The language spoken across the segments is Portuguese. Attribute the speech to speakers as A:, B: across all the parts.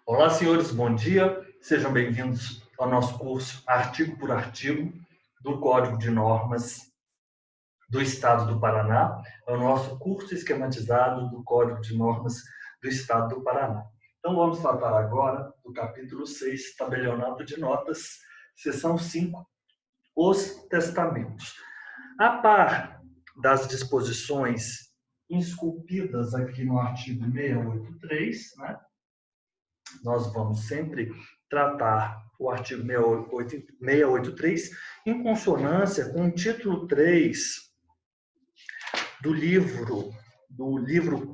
A: Olá, senhores, bom dia. Sejam bem-vindos ao nosso curso Artigo por Artigo do Código de Normas do Estado do Paraná. É o nosso curso esquematizado do Código de Normas do Estado do Paraná. Então, vamos tratar agora do capítulo 6, tabelionato de notas, seção 5, os testamentos. A par das disposições esculpidas aqui no artigo 683, né? Nós vamos sempre tratar o artigo 683 em consonância com o título 3 do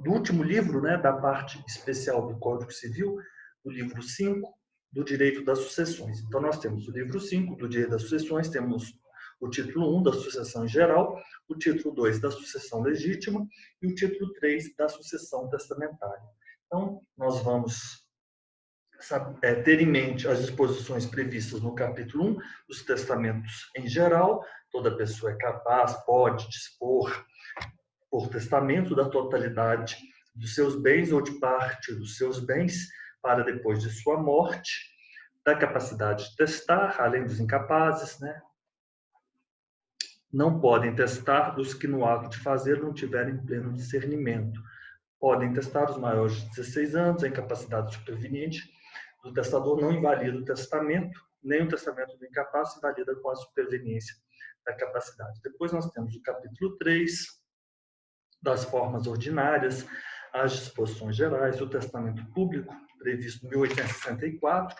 A: último livro, né, da parte especial do Código Civil, do livro 5, do Direito das Sucessões. Então, nós temos o livro 5 do Direito das Sucessões, temos o título 1 da sucessão em geral, o título 2 da sucessão legítima e o título 3 da sucessão testamentária. Então, nós vamos ter em mente as disposições previstas no capítulo 1 dos testamentos em geral. Toda pessoa é capaz, pode dispor por testamento da totalidade dos seus bens ou de parte dos seus bens para depois de sua morte, da capacidade de testar, além dos incapazes, né? Não podem testar os que no ato de fazer não tiverem pleno discernimento. Podem testar os maiores de 16 anos, a incapacidade superveniente do testador não invalida o testamento, nem o testamento do incapaz se invalida com a superveniência da capacidade. Depois nós temos o capítulo 3, das formas ordinárias, as disposições gerais, o testamento público, previsto em 1864,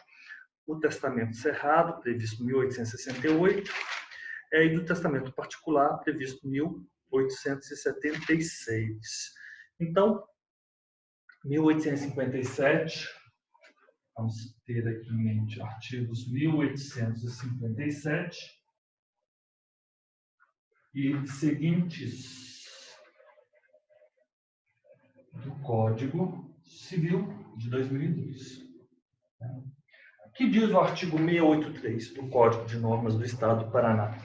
A: o testamento cerrado, previsto em 1868, e do testamento particular, previsto em 1876. Então, 1857, vamos ter aqui em mente artigos 1857 e seguintes do Código Civil de 2002. O que diz o artigo 683 do Código de Normas do Estado do Paraná?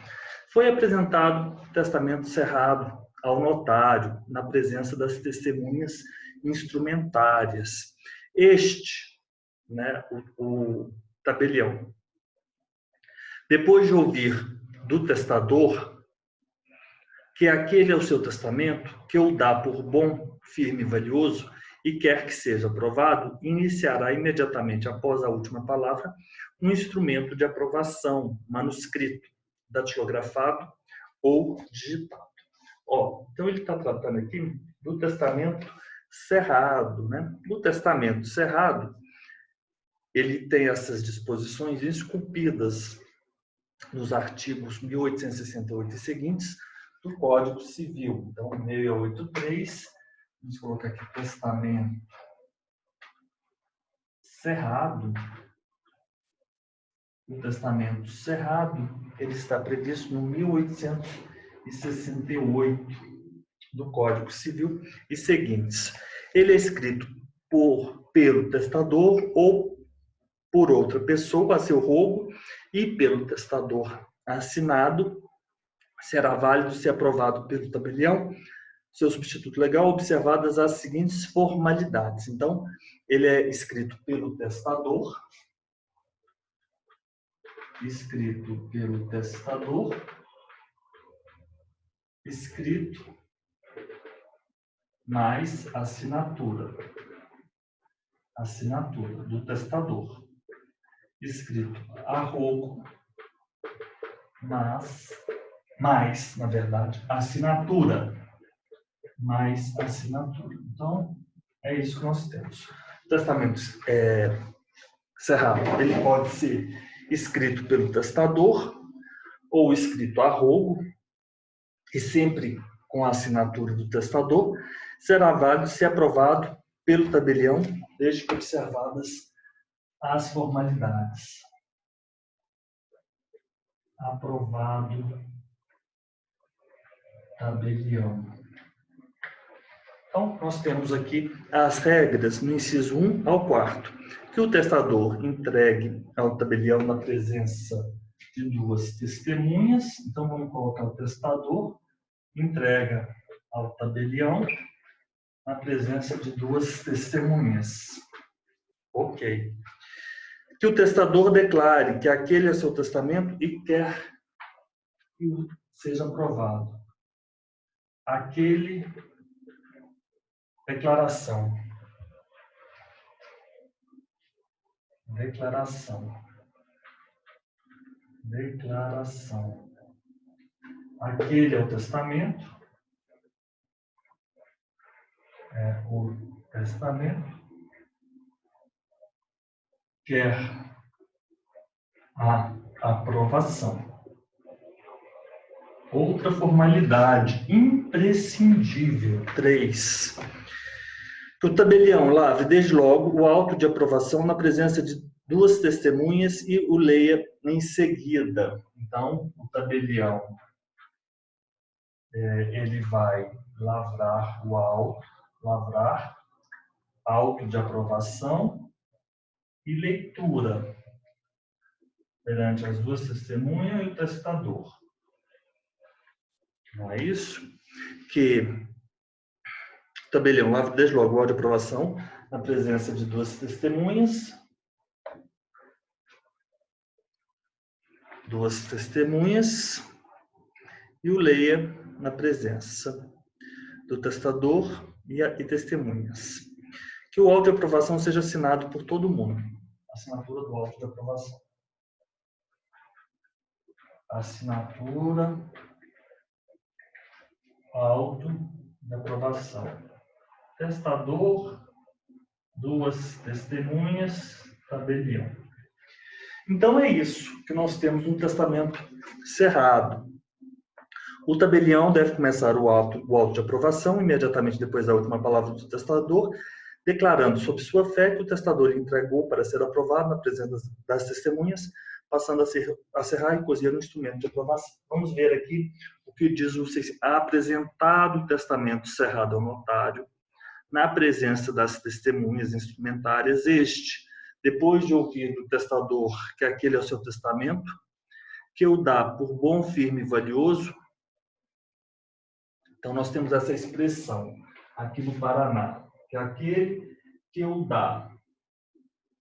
A: Foi apresentado testamento cerrado ao notário, na presença das testemunhas instrumentárias. Este, né, o tabelião, depois de ouvir do testador que aquele é o seu testamento, que o dá por bom, firme e valioso, e quer que seja aprovado, iniciará imediatamente após a última palavra um instrumento de aprovação, manuscrito, datilografado ou digitado. Então ele está tratando aqui do testamento cerrado, né? O testamento cerrado, ele tem essas disposições esculpidas nos artigos 1868 e seguintes do Código Civil. Então, 683, vamos colocar aqui testamento cerrado. O testamento cerrado, ele está previsto no 1868 do Código Civil e seguintes. Ele é escrito pelo testador ou por outra pessoa a seu rogo e pelo testador assinado. Será válido se aprovado pelo tabelião, seu substituto legal, observadas as seguintes formalidades. Então, ele é escrito pelo testador, escrito mais assinatura do testador, escrito a rogo, mais, na verdade, assinatura. Então, é isso que nós temos. O testamento cerrado, ele pode ser escrito pelo testador ou escrito a rogo, e sempre com a assinatura do testador, será válido se aprovado pelo tabelião, desde que observadas as formalidades. Aprovado tabelião. Então, nós temos aqui as regras no inciso 1 ao 4, que o testador entregue ao tabelião na presença de duas testemunhas. Então, vamos colocar o testador entrega ao tabelião na presença de duas testemunhas. Ok. Que o testador declare que aquele é seu testamento e quer que seja aprovado. Aquele, declaração. Declaração. Declaração. Aquele é o testamento. É o testamento. Quer a aprovação. Outra formalidade imprescindível. 3. Que o tabelião lave desde logo o auto de aprovação na presença de 2 testemunhas e o leia em seguida. Então, o tabelião ele vai lavrar o auto de aprovação e leitura perante as 2 testemunhas e o testador. Não é isso? Que o tabelião lave desde logo o auto de aprovação na presença de 2 testemunhas. 2 testemunhas e o leia na presença do testador e testemunhas. Que o auto de aprovação seja assinado por todo mundo. Assinatura do auto de aprovação. Assinatura, auto de aprovação. Testador, 2 testemunhas, tabelião. Então é isso, que nós temos um testamento cerrado. O tabelião deve começar o auto de aprovação imediatamente depois da última palavra do testador, declarando sob sua fé que o testador lhe entregou para ser aprovado na presença das testemunhas, passando a serrar e cozer o instrumento de aprovação. Vamos ver aqui o que diz o 6. Apresentado o testamento cerrado ao notário, na presença das testemunhas instrumentárias, este, depois de ouvir do testador que aquele é o seu testamento, que o dá por bom, firme e valioso. Então, nós temos essa expressão aqui no Paraná, que é aquele que o dá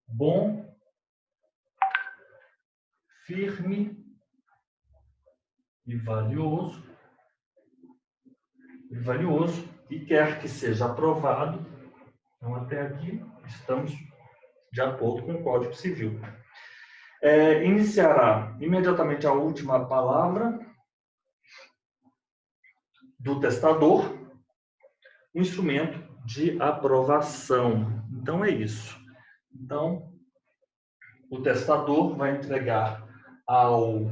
A: bom, firme e valioso, e quer que seja aprovado. Então, até aqui, estamos de acordo com o Código Civil. Iniciará imediatamente a última palavra do testador, um instrumento de aprovação. Então, é isso. Então, o testador vai entregar ao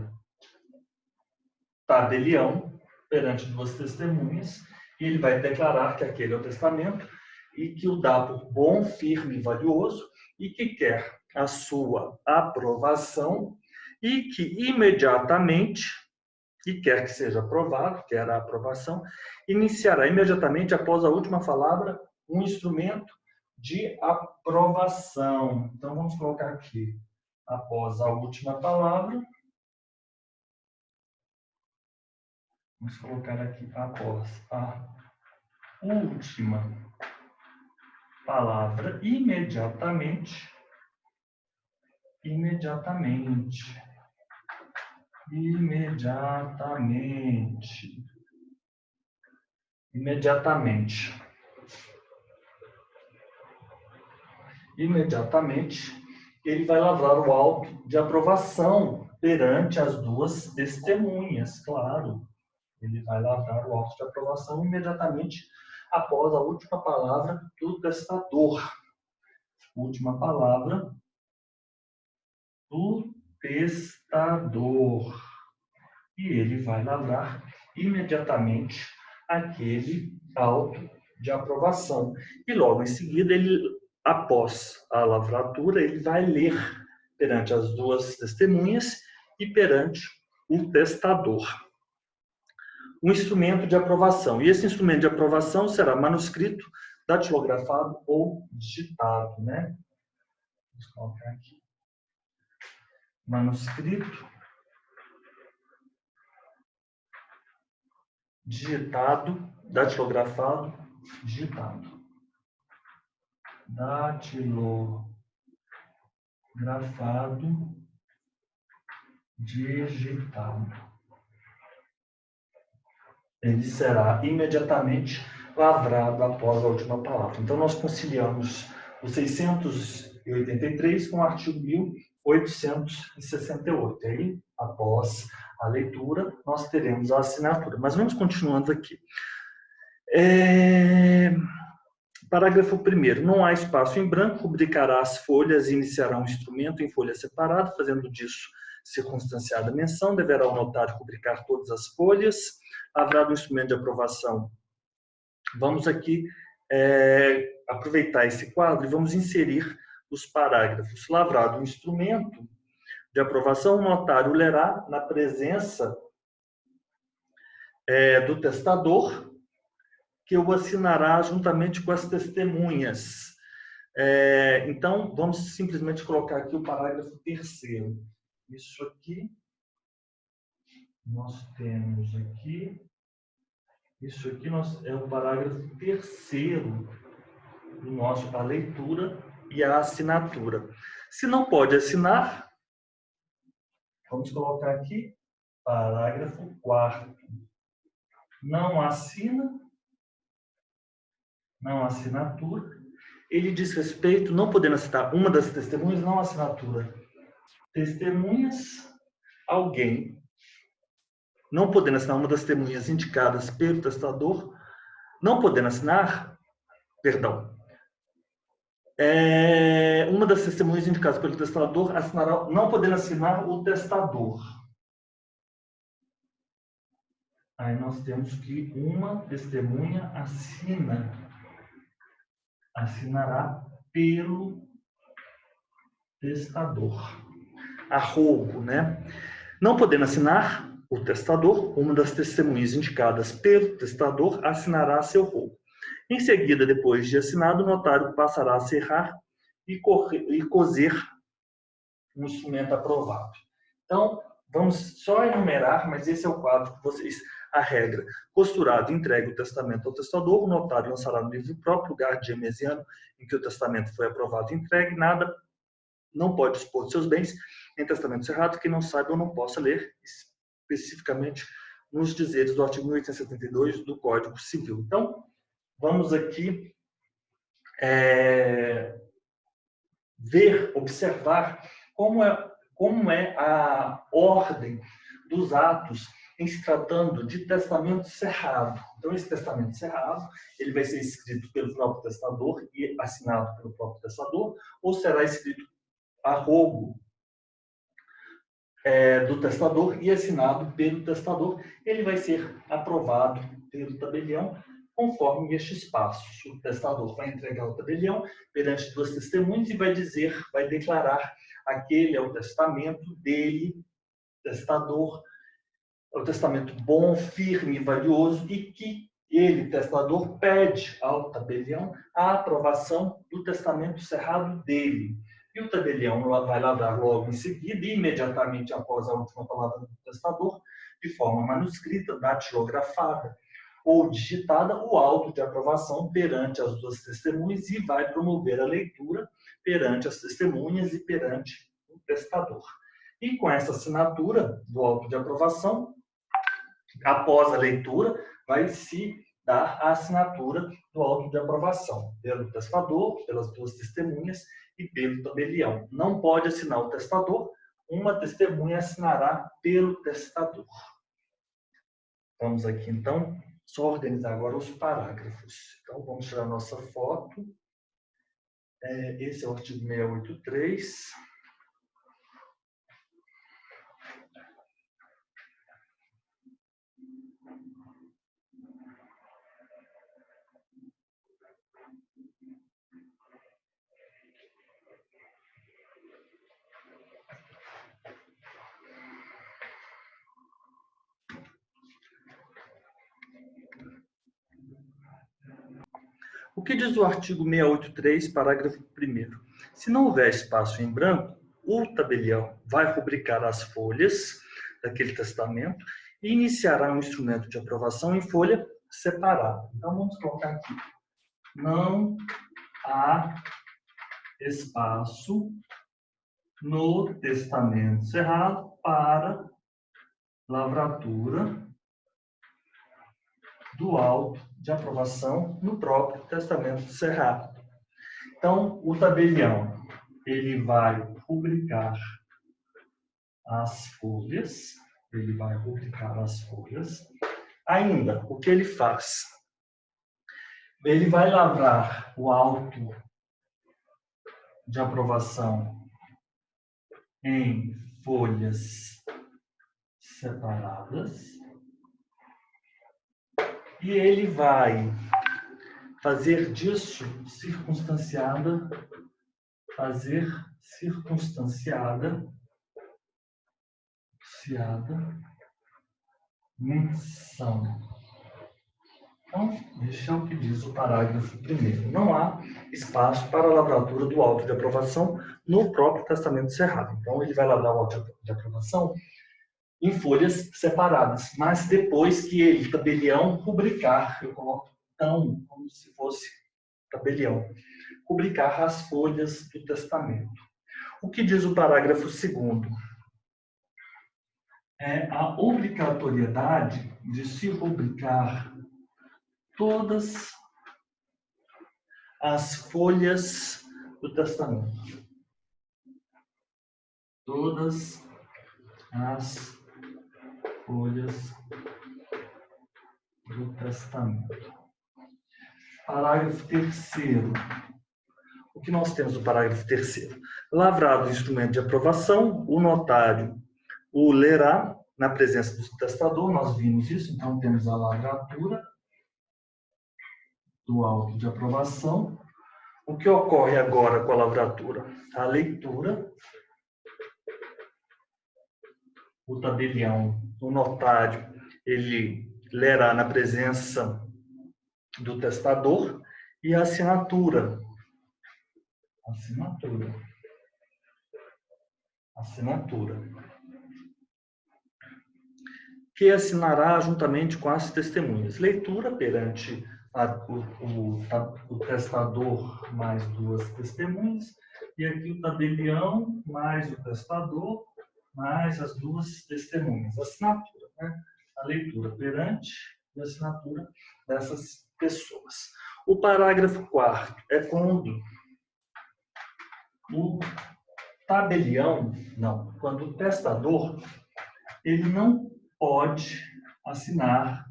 A: tabelião, perante 2 testemunhas, e ele vai declarar que aquele é o testamento e que o dá por bom, firme e valioso e que quer a sua aprovação e que imediatamente, e quer que seja aprovado, quer a aprovação, iniciará imediatamente após a última palavra um instrumento de aprovação. Então, vamos colocar aqui, após a última palavra, vamos colocar aqui, após a última palavra, imediatamente, ele vai lavrar o auto de aprovação perante as 2 testemunhas, claro. Ele vai lavrar o auto de aprovação imediatamente após a última palavra do testador. Última palavra do testador. E ele vai lavrar imediatamente aquele auto de aprovação. E logo em seguida, após a lavratura, ele vai ler perante as 2 testemunhas e perante o testador um instrumento de aprovação. E esse instrumento de aprovação será manuscrito, datilografado ou digitado, né? Vamos colocar aqui. Manuscrito, digitado, datilografado, digitado. Datilografado grafado digitado. Ele será imediatamente lavrado após a última palavra. Então, nós conciliamos o 683 com o artigo 1868. Aí, após a leitura, nós teremos a assinatura. Mas vamos continuando aqui. Parágrafo 1º. Não há espaço em branco, rubricará as folhas e iniciará um instrumento em folha separada, fazendo disso circunstanciada menção, deverá o notário rubricar todas as folhas, lavrado o instrumento de aprovação. Vamos aqui aproveitar esse quadro e vamos inserir os parágrafos. Lavrado o instrumento de aprovação, o notário lerá na presença do testador, que o assinará juntamente com as testemunhas. Então, vamos simplesmente colocar aqui o parágrafo 3º. Isso aqui, nós temos aqui, isso aqui é o parágrafo 3º do nosso, a leitura e a assinatura. Se não pode assinar, vamos colocar aqui, parágrafo 4º. Não assina, não assinatura. Ele diz respeito, não podendo assinar uma das testemunhas, não assinatura. Testemunhas, alguém, não podendo assinar uma das testemunhas indicadas pelo testador, não podendo assinar, perdão, uma das testemunhas indicadas pelo testador assinará, não podendo assinar o testador. Aí nós temos que uma testemunha assinará pelo testador. Arrogo, né? Não podendo assinar o testador, uma das testemunhas indicadas pelo testador assinará seu rogo. Em seguida, depois de assinado, o notário passará a serrar e coser um instrumento aprovado. Então, vamos só enumerar, mas esse é o quadro que vocês... A regra: costurado entregue o testamento ao testador, o notário lançará no livro próprio, lugar diemesiano em que o testamento foi aprovado e entregue, nada, não pode expor de seus bens em testamento cerrado que não saiba ou não possa ler, especificamente nos dizeres do artigo 1872 do Código Civil. Então, vamos aqui observar como é a ordem dos atos em se tratando de testamento cerrado. Então, esse testamento cerrado, ele vai ser escrito pelo próprio testador e assinado pelo próprio testador, ou será escrito a rogo do testador e assinado pelo testador. Ele vai ser aprovado pelo tabelião conforme estes passos. O testador vai entregar o tabelião perante duas testemunhas e vai declarar: aquele é o testamento dele, testador, é o testamento bom, firme e valioso, e que ele, testador, pede ao tabelião a aprovação do testamento cerrado dele. E o tabelião vai lavrar logo em seguida, imediatamente após a última palavra do testador, de forma manuscrita, datilografada ou digitada, o auto de aprovação perante as duas testemunhas e vai promover a leitura perante as testemunhas e perante o testador. E com essa assinatura do auto de aprovação, após a leitura, vai se dar a assinatura do auto de aprovação pelo testador, pelas duas testemunhas e pelo tabelião. Não pode assinar o testador, uma testemunha assinará pelo testador. Vamos aqui, então, só organizar agora os parágrafos. Então, vamos tirar a nossa foto. Esse é o artigo 683. O que diz o artigo 683, parágrafo 1º? Se não houver espaço em branco, o tabelião vai rubricar as folhas daquele testamento e iniciará um instrumento de aprovação em folha separada. Então, vamos colocar aqui: não há espaço no testamento cerrado para lavratura do auto de aprovação no próprio testamento cerrado. Então, o tabelião, ele vai rubricar as folhas, Ainda, o que ele faz? Ele vai lavrar o auto de aprovação em folhas separadas e ele vai fazer disso circunstanciada menção. Então, este é o que diz o parágrafo 1º. Não há espaço para a lavratura do auto de aprovação no próprio testamento cerrado. Então, ele vai lavrar o auto de aprovação em folhas separadas, mas depois que ele, tabelião, rubricar, eu coloco tão, como se fosse tabelião, rubricar as folhas do testamento. O que diz o parágrafo 2º? É a obrigatoriedade de se rubricar todas as folhas do testamento. Todas as folhas do testamento. Parágrafo 3º. O que nós temos no parágrafo 3º? Lavrado o instrumento de aprovação, o notário o lerá na presença do testador. Nós vimos isso, então temos a lavratura do auto de aprovação. O que ocorre agora com a lavratura? A leitura, o tabelião, o notário, ele lerá na presença do testador e a assinatura. Que assinará juntamente com as testemunhas. Leitura perante o testador mais 2 testemunhas, e aqui o tabelião mais o testador mais as 2 testemunhas. Assinatura, né? A leitura perante e a assinatura dessas pessoas. O parágrafo 4º é quando o tabelião, quando o testador, ele não pode assinar.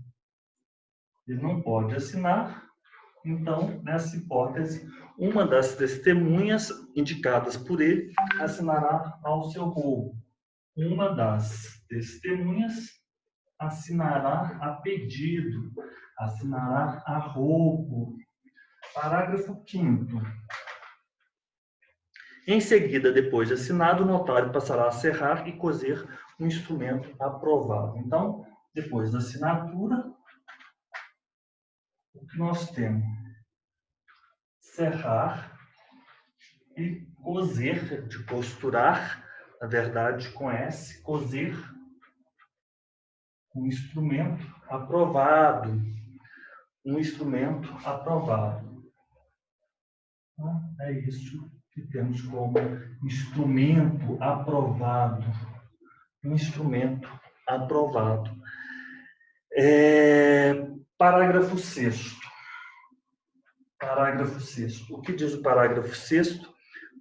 A: Então, nessa hipótese, uma das testemunhas indicadas por ele assinará ao seu roubo. Uma das testemunhas assinará a pedido, assinará a roubo. Parágrafo 5º. Em seguida, depois de assinado, o notário passará a serrar e coser um instrumento aprovado. Então, depois da assinatura, o que nós temos? Serrar e coser, de costurar, na verdade com S, coser um instrumento aprovado. Então, é isso que temos como instrumento aprovado. Parágrafo 6º. O que diz o parágrafo 6º?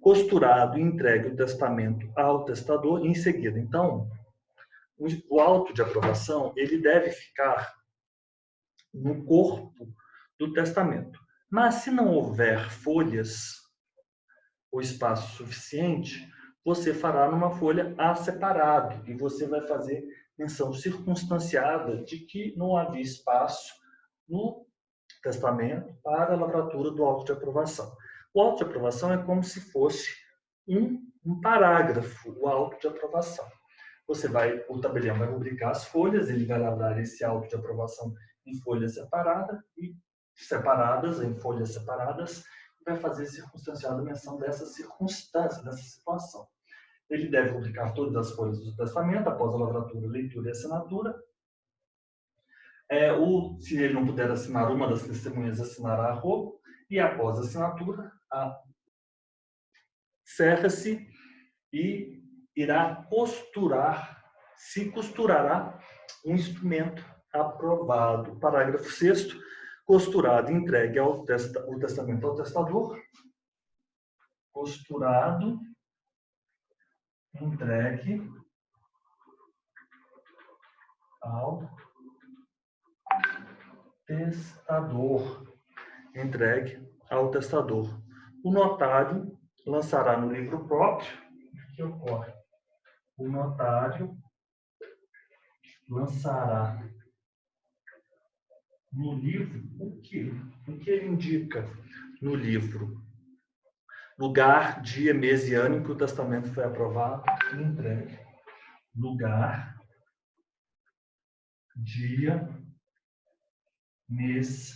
A: Costurado e entregue o testamento ao testador em seguida. Então, o auto de aprovação, ele deve ficar no corpo do testamento. Mas se não houver folhas ou espaço suficiente, você fará numa folha a separado e você vai fazer menção circunstanciada de que não havia espaço no testamento para a lavratura do auto de aprovação. O auto de aprovação é como se fosse um parágrafo, o auto de aprovação. O tabelião vai rubricar as folhas, ele vai lavrar esse auto de aprovação em folhas separadas, vai fazer circunstanciada menção dessa circunstância, dessa situação. Ele deve publicar todas as folhas do testamento, após a lavratura, leitura e assinatura. Se ele não puder assinar, uma das testemunhas assinará a roubo, e após a assinatura, serra-se e irá costurar, se costurará um instrumento aprovado. Parágrafo 6º, costurado, entregue o testamento ao testador. Costurado, entregue ao testador. Entregue ao testador. O notário lançará no livro próprio. O que ocorre? O notário lançará no livro o que? O que ele indica no livro? Lugar, dia, mês e ano em que o testamento foi aprovado e entregue. Lugar, dia, mês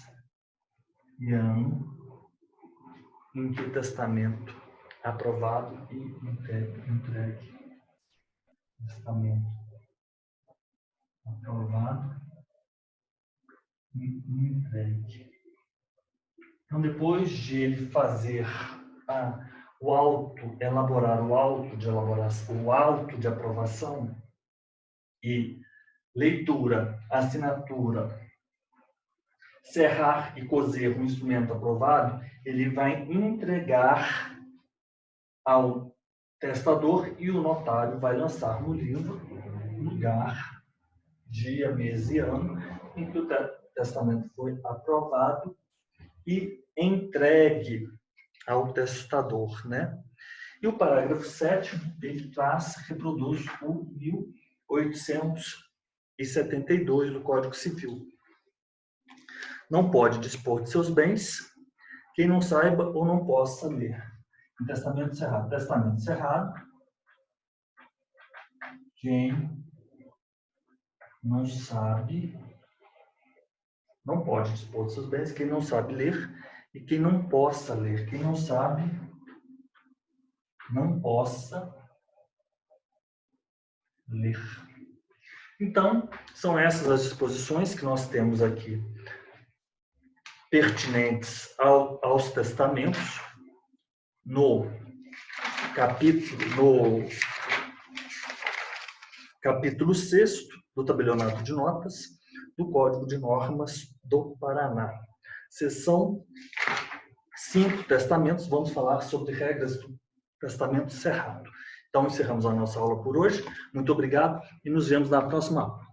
A: e ano em que o testamento aprovado e entregue. Testamento aprovado e entregue. Então, depois de ele fazer elaborar o auto de elaboração, o auto de aprovação e leitura, assinatura, serrar e coser o instrumento aprovado, ele vai entregar ao testador e o notário vai lançar no livro lugar, dia, mês e ano em que o testamento foi aprovado e entregue ao testador, né? E o parágrafo 7º, ele reproduz o 1872 do Código Civil. Não pode dispor de seus bens quem não saiba ou não possa ler. Em testamento cerrado. Testamento cerrado. Quem não sabe, não pode dispor de seus bens, quem não sabe ler e quem não possa ler. Quem não sabe, não possa ler. Então, são essas as disposições que nós temos aqui pertinentes aos testamentos no capítulo 6º do tabelionato de notas do Código de Normas do Paraná. Seção 5, testamentos, vamos falar sobre regras do testamento cerrado. Então, encerramos a nossa aula por hoje. Muito obrigado e nos vemos na próxima aula.